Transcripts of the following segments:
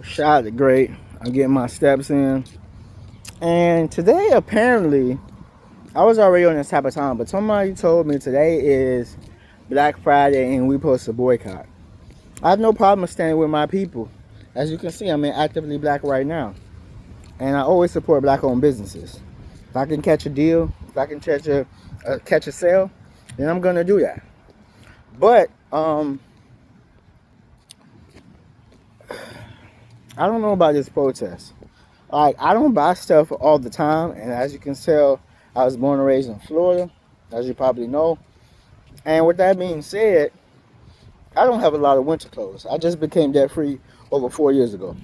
Shot it great. I'm getting my steps in. And today, apparently, I was already on this type of time, but somebody told me today is Black Friday and we supposed to boycott. I have no problem standing with my people. As you can see, I'm in actively black right now. And I always support black owned businesses. If I can catch a deal, if I can catch a sale, then I'm gonna do that. But I don't know about this protest. Like, I don't buy stuff all the time, and as you can tell, I was born and raised in Florida, as you probably know. And with that being said, I don't have a lot of winter clothes. I just became debt free over 4 years ago,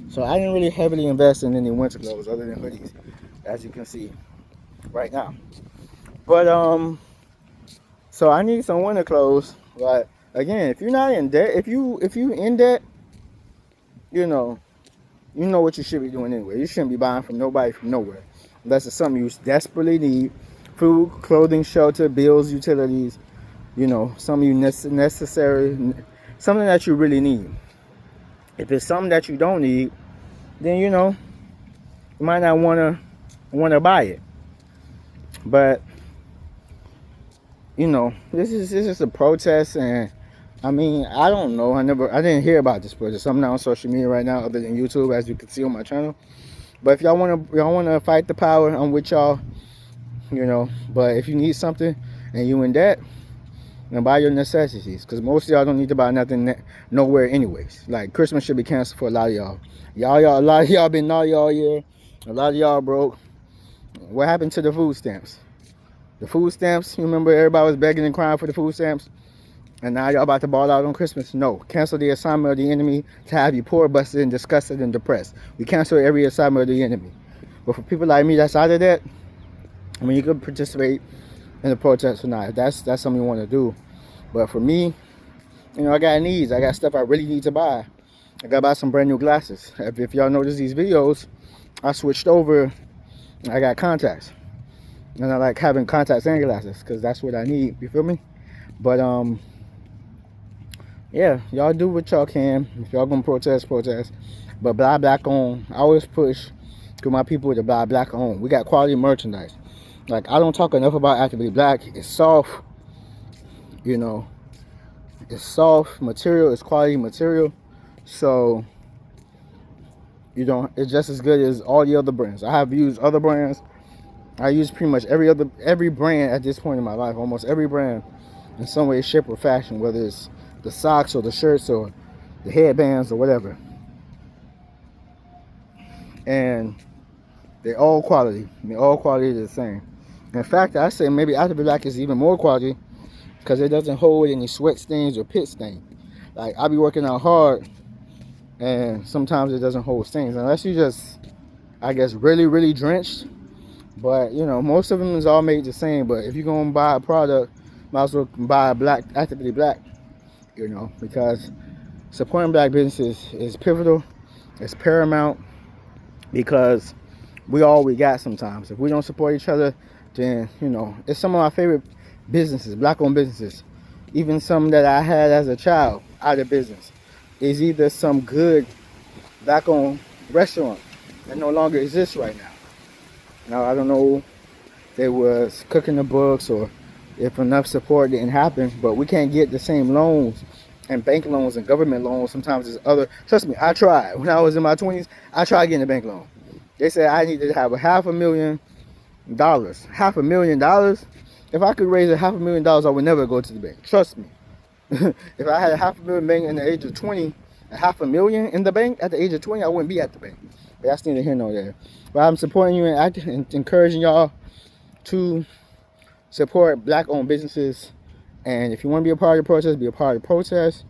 so I didn't really heavily invest in any winter clothes other than hoodies, as you can see right now. But so I need some winter clothes. But again, if you're not in debt, if you in debt, you know you know what you should be doing anyway. You shouldn't be buying from nobody from nowhere. Unless it's something you desperately need. Food, clothing, shelter, bills, utilities. Something necessary. Something that you really need. If it's something that you don't need, then you might not wanna buy it. But this is a protest, and I mean, I don't know. I didn't hear about this protest. I'm not on social media right now, other than YouTube, as you can see on my channel. But if y'all wanna fight the power, I'm with y'all. But if you need something and you in debt, then buy your necessities, because most of y'all don't need to buy nothing nowhere anyways. Like, Christmas should be canceled for a lot of y'all. A lot of y'all been naughty all year. A lot of y'all broke. What happened to the food stamps? The food stamps, you remember everybody was begging and crying for the food stamps? And now y'all about to ball out on Christmas? No. Cancel the assignment of the enemy to have you poor, busted, and disgusted and depressed. We cancel every assignment of the enemy. But for people like me that's out of that, I mean, you could participate in the protest or not. That's something you want to do. But for me, I got needs. I got stuff I really need to buy. I got to buy some brand new glasses. If y'all notice these videos, I switched over. I got contacts. And I like having contacts and glasses because that's what I need. You feel me? But yeah, y'all do what y'all can. If y'all gonna protest. But buy black on. I always push to my people to buy black on. We got quality merchandise. Like, I don't talk enough about Actively Black. It's soft. It's soft material. It's quality material. So it's just as good as all the other brands. I have used other brands. I use pretty much every brand at this point in my life. Almost every brand in some way, shape, or fashion. Whether it's the socks or the shirts or the headbands or whatever. And they're all quality. All quality is the same. In fact, I say maybe Actively Black is even more quality because it doesn't hold any sweat stains or pit stains. Like, I be working out hard, and sometimes it doesn't hold stains unless you just, I guess, really, really drenched. But most of them is all made the same. But if you're gonna buy a product, might as well buy Actively Black. Because supporting black businesses is pivotal. It's paramount because we all we got sometimes. If we don't support each other, then it's some of my favorite businesses, black-owned businesses. Even some that I had as a child out of business is either some good black-owned restaurant that no longer exists right now. Now, I don't know if they was cooking the books or if enough support didn't happen, but we can't get the same loans and bank loans and government loans. Sometimes there's other. Trust me, I tried. When I was in my 20s, I tried getting a bank loan. They said I needed to have $500,000. $500,000. If I could raise $500,000, I would never go to the bank. Trust me. If I had $500,000 bank at the age of 20, $500,000 in the bank at the age of 20, I wouldn't be at the bank. But that's neither here nor there. But I'm supporting you and encouraging y'all to support black-owned businesses. And if you want to be a part of the protest, be a part of the protest.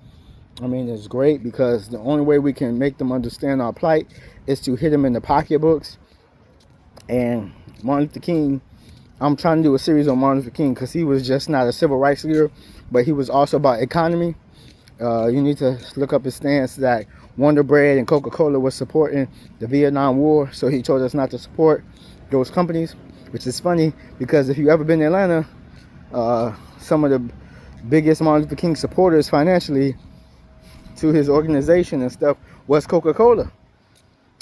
I mean, it's great because the only way we can make them understand our plight is to hit them in the pocketbooks. And Martin Luther King, I'm trying to do a series on Martin Luther King because he was just not a civil rights leader, but he was also about economy. You need to look up his stance that Wonder Bread and Coca-Cola was supporting the Vietnam War, so he told us not to support those companies, which is funny because if you've ever been to Atlanta, some of the biggest Martin Luther King supporters financially to his organization and stuff was Coca-Cola.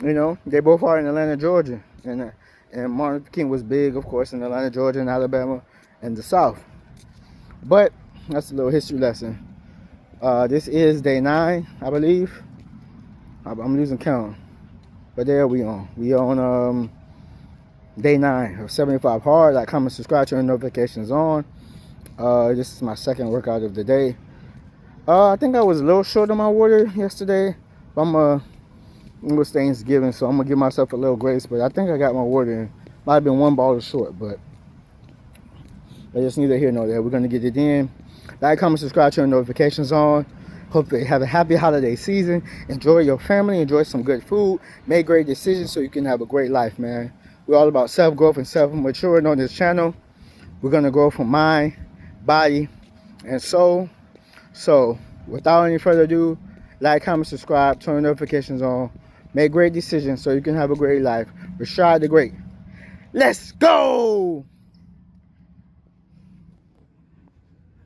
You know, they both are in Atlanta, Georgia. And Martin Luther King was big, of course, in Atlanta, Georgia, and Alabama, and the South. But that's a little history lesson. This is day 9, I believe. I'm losing count. But there we on. We on day 9 of 75 hard. Like, comment, subscribe, turn notifications on. This is my second workout of the day. I think I was a little short on my water yesterday. It was Thanksgiving, so I'm gonna give myself a little grace. But I think I got my water in. Might have been 1 bottle short, but just neither here nor there. We're gonna get it in. Like, comment, subscribe, turn notifications on. Hope they have a happy holiday season. Enjoy your family. Enjoy some good food. Make great decisions so you can have a great life, man. We're all about self-growth and self-maturing on this channel. We're gonna grow from mind, body, and soul. So, without any further ado, like, comment, subscribe, turn notifications on. Make great decisions so you can have a great life. Rashad the Great. Let's go!